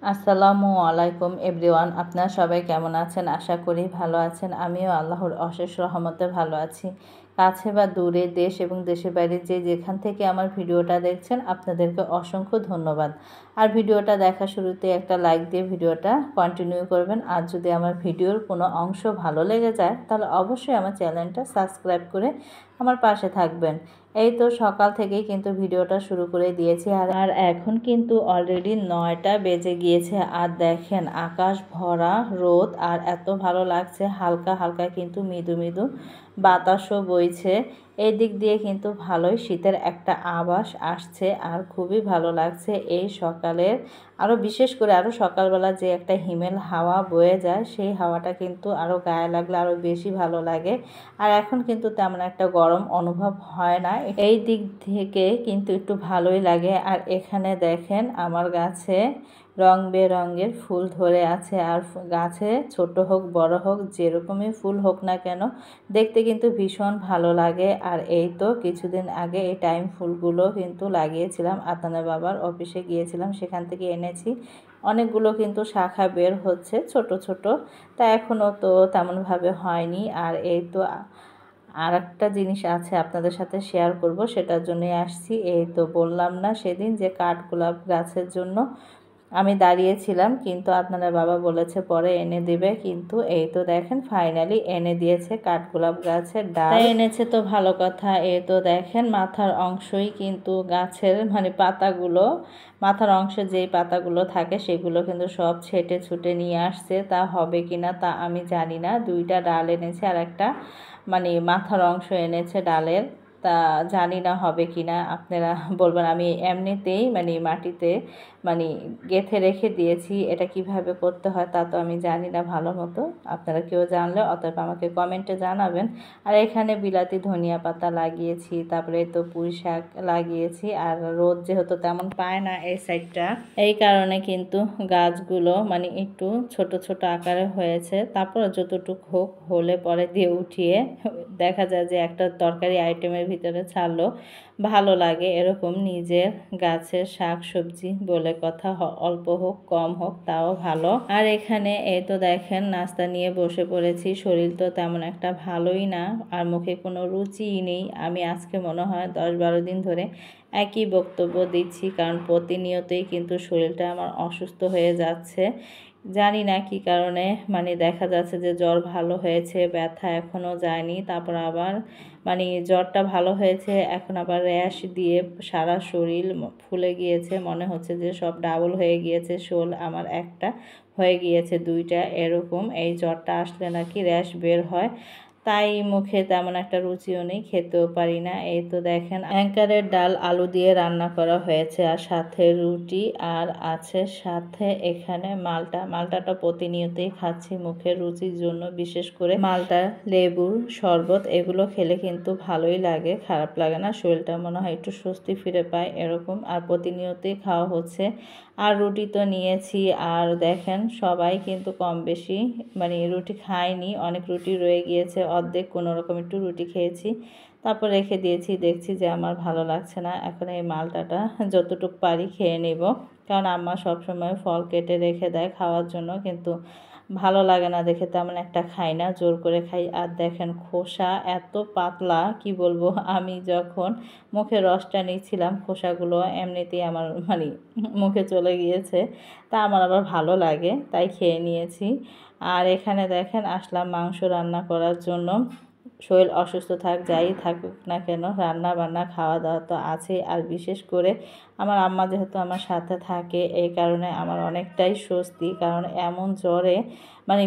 আসসালামু আলাইকুম এভরিওয়ান, আপনারা সবাই কেমন আছেন? আশা করি ভালো আছেন। আমিও আল্লাহর অশেষ রহমতে ভালো আছি। কাছে বা দূরে, দেশ এবং দেশের বাইরে যে যেখান থেকে আমার ভিডিওটা দেখছেন আপনাদেরকে অসংখ্য ধন্যবাদ। আর ভিডিওটা দেখা শুরুতে একটা লাইক দিয়ে ভিডিওটা কন্টিনিউ করবেন। আর যদি আমার ভিডিওর কোনো অংশ ভালো লেগে যায় তাহলে অবশ্যই আমার চ্যানেলটা সাবস্ক্রাইব করে আমার পাশে থাকবেন। এই তো সকাল থেকেই কিন্তু ভিডিওটা শুরু করে দিয়েছি আর এখন কিন্তু অলরেডি 9টা বেজে গিয়েছে। আর দেখেন আকাশ ভরা রোদ আর এত ভালো লাগছে, হালকা হালকা কিন্তু মৃদু মৃদু বাতাসও বইছে। এই দিক দিয়ে কিন্তু ভালোই শীতের একটা আভাস আসছে আর খুবই ভালো লাগছে এই সকালের। আরও বিশেষ করে আরও সকালবেলা যে একটা হিমেল হাওয়া বয়ে যায় সেই হাওয়াটা কিন্তু আরও গায়ে লাগলে আরও বেশি ভালো লাগে। আর এখন কিন্তু তেমন একটা গরম অনুভব হয় না, এই দিক থেকে কিন্তু একটু ভালোই লাগে। আর এখানে দেখেন আমার গাছে রং বেরঙের ফুল ধরে আছে। আর গাছে ছোট হোক বড় হোক যেরকমই ফুল হোক না কেন দেখতে কিন্তু ভীষণ ভালো লাগে। আর এই তো কিছুদিন আগে এই টাইম ফুলগুলো কিন্তু লাগিয়েছিলাম, আতানের বাবার অফিসে গিয়েছিলাম, সেখান থেকে এনেছি। অনেকগুলো কিন্তু শাখা বের হচ্ছে ছোট ছোট, তা এখনও তো তেমনভাবে হয়নি। আর এই তো আর একটা জিনিস আছে আপনাদের সাথে শেয়ার করব, সেটার জন্যই আসছি। এই তো বললাম না সেদিন যে কাঠগোলাপ গাছের জন্য আমি দাঁড়িয়েছিলাম, কিন্তু আপনারা বাবা বলেছে পরে এনে দিবে, কিন্তু এই তো দেখেন ফাইনালি এনে দিয়েছে কাঠগোলাপ গাছের ডাল। এনেছে তো ভালো কথা। এই তো দেখেন মাথার অংশই কিন্তু গাছের পাতাগুলো, মাথার অংশে যেই পাতাগুলো থাকে সেগুলো কিন্তু সব ছেটে ছুটে নিয়ে আসছে। তা হবে কিনা তা আমি জানি না। 2টা ডাল এনেছে আর একটা মাথার অংশ এনেছে ডালের, তা জানি না হবে কিনা, আপনারা বলবেন। আমি এমনিতেই মাটিতে গেঁথে রেখে দিয়েছি, এটা কিভাবে করতে হয় তা তো আমি জানি না ভালো মতো। আপনারা কেউ জানলে অতএব আমাকে কমেন্টে জানাবেন। আর এখানে বিলাতি ধনিয়া পাতা লাগিয়েছি, তারপরে তো পুঁই শাক লাগিয়েছি। আর রোদ যেহেতু তেমন পায় না এই সাইডটা, এই কারণে কিন্তু গাছগুলো একটু ছোট ছোট আকারে হয়েছে। তারপর যতটুকু হোক হলে পরে দিয়ে উঠিয়ে দেখা যায় যে একটা তরকারি আইটেমের ভিতরে ছাড়লো ভালো লাগে। এরকম নিজের গাছের শাক সবজি বলে কথা, অল্প হোক কম হোক তাও ভালো। আর এখানে এই তো দেখেন নাস্তা নিয়ে বসে পড়েছি। শরীর তো তেমন একটা ভালোই না আর মুখে কোনো রুচিই নেই। আমি আজকে মনে হয় 10-12 দিন ধরে একই বক্তব্য দিচ্ছি, কারণ প্রতিনিয়তই কিন্তু শরীরটা আমার অসুস্থ হয়ে যাচ্ছে। জানি না কি কারণে, দেখা যাচ্ছে যে জ্বর ভালো হয়েছে, ব্যথা এখনও যায়নি, তারপর আবার জ্বরটা ভালো হয়েছে, এখন আবার র্যাশ দিয়ে সারা শরীর ফুলে গিয়েছে, মনে হচ্ছে যে সব ডাবল হয়ে গিয়েছে। শোল আমার একটা হয়ে গিয়েছে 2টা, এরকম। এই জ্বরটা আসলে নাকি র্যাশ বের হয়, তাই মুখে তেমন একটা রুচিও নেই, খেতেও পারি না। এই তো দেখেন অ্যাঙ্কারের ডাল আলু দিয়ে রান্না করা হয়েছে আর সাথে রুটি, আর আছে সাথে এখানে মালটাটা প্রতিনিয়তই খাচ্ছি মুখের রুচির জন্য। বিশেষ করে মালটা, লেবুর শরবত এগুলো খেলে কিন্তু ভালোই লাগে, খারাপ লাগে না, শরীরটা মনে হয় একটু স্বস্তি ফিরে পায় এরকম। আর প্রতিনিয়তই খাওয়া হচ্ছে। আর রুটি তো নিয়েছি। আর দেখেন সবাই কিন্তু কম বেশি রুটি খায়নি, অনেক রুটি রয়ে গিয়েছে, অর্ধেক কোনো রকম একটু রুটি খেয়েছি, তারপর রেখে দিয়েছি। দেখছি যে আমার ভালো লাগছে না, এখন এই মালটাটা যতটুকু পারি খেয়ে নেব, কারণ আম্মা সবসময় ফল কেটে রেখে দেয় খাওয়ার জন্য, কিন্তু ভালো লাগে না দেখে তেমন একটা খাই না, জোর করে খাই। আর দেখেন খোসা এত পাতলা কি বলবো, আমি যখন মুখে রসটা নিচ্ছিলাম খোসাগুলো এমনিতেই আমার মুখে চলে গিয়েছে, তা আমার আবার ভালো লাগে তাই খেয়ে নিয়েছি। আর এখানে দেখেন আসলাম মাংস রান্না করার জন্য। শরীর অসুস্থ থাক যাই থাকুক না কেন রান্না বান্না খাওয়া দাওয়া তো আছেই। আর বিশেষ করে আমার আম্মা যেহেতু আমার সাথে থাকে এই কারণে আমার অনেকটাই স্বস্তি, কারণ এমন জ্বরে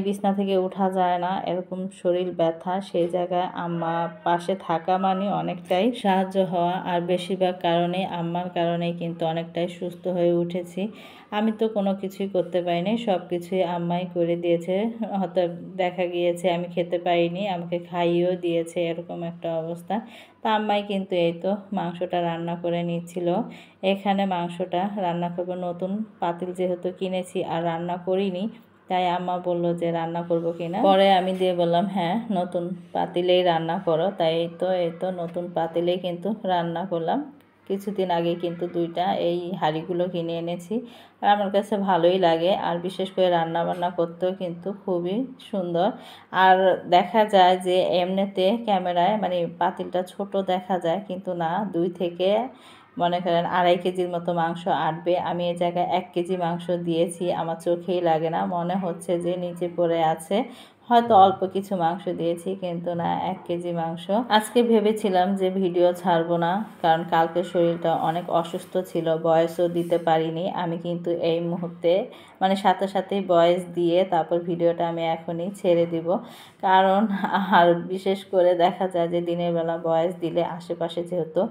বিছনা থেকে ওঠা যায় না, এরকম শরীর ব্যথা, সেই জায়গায় আম্মা পাশে থাকা অনেকটাই সাহায্য হওয়া। আর বেশিরভাগ কারণে আম্মার কারণেই কিন্তু অনেকটাই সুস্থ হয়ে উঠেছি। আমি তো কোনো কিছুই করতে পারিনি, সব কিছুই আম্মাই করে দিয়েছে। হয়তো দেখা গিয়েছে আমি খেতে পারিনি, আমাকে খাইয়েও দিয়েছে, এরকম একটা অবস্থা। তা আম্মাই কিন্তু এই তো মাংসটা রান্না করে নিচ্ছিল। এখানে মাংসটা রান্না করব, নতুন পাতিল যেহেতু কিনেছি আর রান্না করিনি, তাই আম্মা বলল যে রান্না করব কিনা, পরে আমি দিয়ে বললাম হ্যাঁ নতুন পাতিলেই রান্না করো। তাই এই তো নতুন পাতিলেই কিন্তু রান্না করলাম। কিছুদিন আগে কিন্তু 2টা এই হাঁড়িগুলো কিনে এনেছি। আর আমার কাছে ভালোই লাগে, আর বিশেষ করে রান্নাবান্না করতেও কিন্তু খুবই সুন্দর। আর দেখা যায় যে এমনিতে ক্যামেরায় মানে পাতিলটা ছোট দেখা যায়, কিন্তু না, 2 থেকে মনে করেন 2.5 কেজির মতো মাংস আটবে। আমি এই জায়গায় 1 কেজি মাংস দিয়েছি, আমার চোখেই লাগে না, মনে হচ্ছে যে নিচে পড়ে আছে। হয়তো অল্প কিছু মাংস দিয়েছি, কিন্তু না, 1 কেজি মাংস। আজকে ভেবেছিলাম যে ভিডিও ছাড়বো না, কারণ কালকে শরীরটা অনেক অসুস্থ ছিল, ভয়েসও দিতে পারিনি। আমি কিন্তু এই মুহূর্তে মানে সাথে সাথেই ভয়েস দিয়ে তারপর ভিডিওটা আমি এখনই ছেড়ে দিব। কারণ আর বিশেষ করে দেখা যায় যে দিনের বেলা ভয়েস দিলে আশেপাশে যেহেতু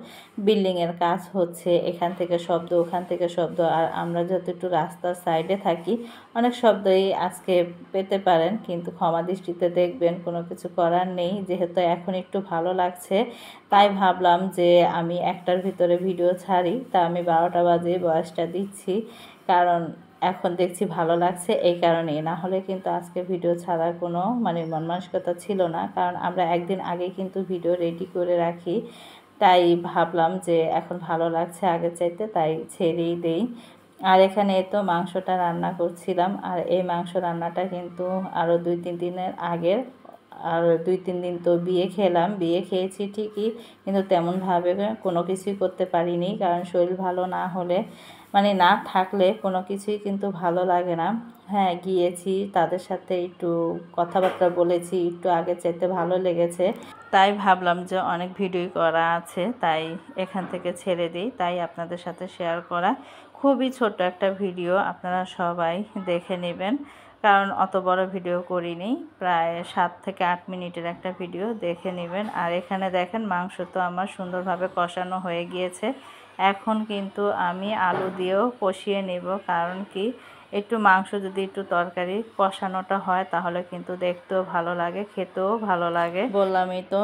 বিল্ডিংয়ের কাজ হচ্ছে, এখান থেকে শব্দ ওখান থেকে শব্দ, আর আমরা যেহেতু একটু রাস্তার সাইডে থাকি, অনেক শব্দই আজকে পেতে পারেন, কিন্তু ক্ষমা দৃষ্টিতে দেখবেন, কোনো কিছু করার নেই। যেহেতু এখন একটু ভালো লাগছে, তাই ভাবলাম যে আমি 1টার ভিতরে ভিডিও ছাড়ি, তা আমি 12টা বাজে ভয়েসটা দিচ্ছি, কারণ এখন দেখছি ভালো লাগছে এই কারণেই। না হলে কিন্তু আজকে ভিডিও ছাড়ার কোনো মানে মন মানসিকতা ছিল না, কারণ আমরা একদিন আগে কিন্তু ভিডিও রেডি করে রাখি। তাই ভাবলাম যে এখন ভালো লাগছে আগের চাইতে, তাই ছেড়েই দেই। আর এখানে তো মাংসটা রান্না করছিলাম, আর এই মাংস রান্নাটা কিন্তু আরও 2-3 দিনের আগের। আর 2-3 দিন তো বিয়ে খেলাম, বিয়ে খেয়েছি ঠিকই, কিন্তু তেমনভাবে কোনো কিছুই করতে পারিনি, কারণ শরীর ভালো না হলে মানে না থাকলে কোনো কিছুই কিন্তু ভালো লাগে না। হ্যাঁ, গিয়েছি, তাদের সাথে একটু কথাবার্তা বলেছি, একটু আগের চাইতে ভালো লেগেছে। তাই ভাবলাম যে অনেক ভিডিও করা আছে, তাই এখান থেকে ছেড়ে দিই, তাই আপনাদের সাথে শেয়ার করা। খুবই ছোট একটা ভিডিও, আপনারা সবাই দেখে নেবেন, কারণ অত বড় ভিডিও করিনি, প্রায় 7 থেকে 8 মিনিটের একটা ভিডিও, দেখে নেবেন। আর এখানে দেখেন মাংস তো আমার সুন্দরভাবে কষানো হয়ে গিয়েছে। এখন কিন্তু আমি আলু দিয়েও কষিয়ে নেব, কারণ কি একটু মাংস যদি একটু তরকারি কষানোটা হয় তাহলে কিন্তু দেখতেও ভালো লাগে, খেতেও ভালো লাগে। বললামই তো,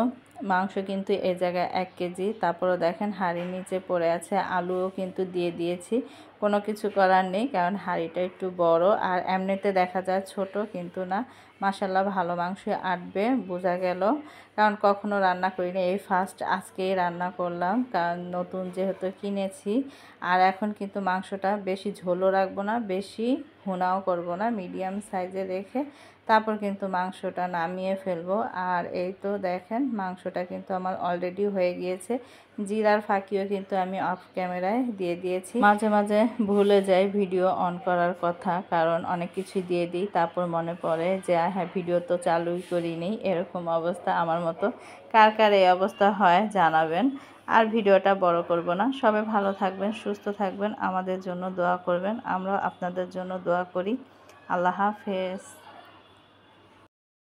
মাংস কিন্তু এই জায়গায় 1 কেজি, তারপরও দেখেন হাঁড়ির নিচে পড়ে আছে, আলুও কিন্তু দিয়ে দিয়েছি। কোনো কিছু করার নেই, কারণ হাঁড়িটা একটু বড়, আর এমনিতে দেখা যায় ছোট, কিন্তু না, মাশাল্লাহ ভালো মাংস আটবে বোঝা গেল, কারণ কখনো রান্না করিনি, এই ফার্স্ট আজকেই রান্না করলাম, কারণ নতুন যেহেতু কিনেছি। আর এখন কিন্তু মাংসটা বেশি ঝোলও রাখবো না, বেশি ভুনাও করব না, মিডিয়াম সাইজে রেখে তারপর কিন্তু মাংসটা নামিয়ে ফেলবো। আর এই তো দেখেন মাংসটা কিন্তু আমার অলরেডি হয়ে গিয়েছে। জিরার ফাঁকিও কিন্তু আমি অফ ক্যামেরায় দিয়ে দিয়েছি। মাঝে মাঝে ভুলে যাই ভিডিও অন করার কথা, কারণ অনেক কিছুই দিয়ে দিই, তারপর মনে পড়ে যে হ্যাঁ ভিডিও তো চালুই করিনি। এরকম অবস্থা আমার মতো কার কার এই অবস্থা হয় জানাবেন। আর ভিডিওটা বড় করব না, সবাই ভালো থাকবেন, সুস্থ থাকবেন, আমাদের জন্য দোয়া করবেন, আমরা আপনাদের জন্য দোয়া করি। আল্লাহ হাফেজ।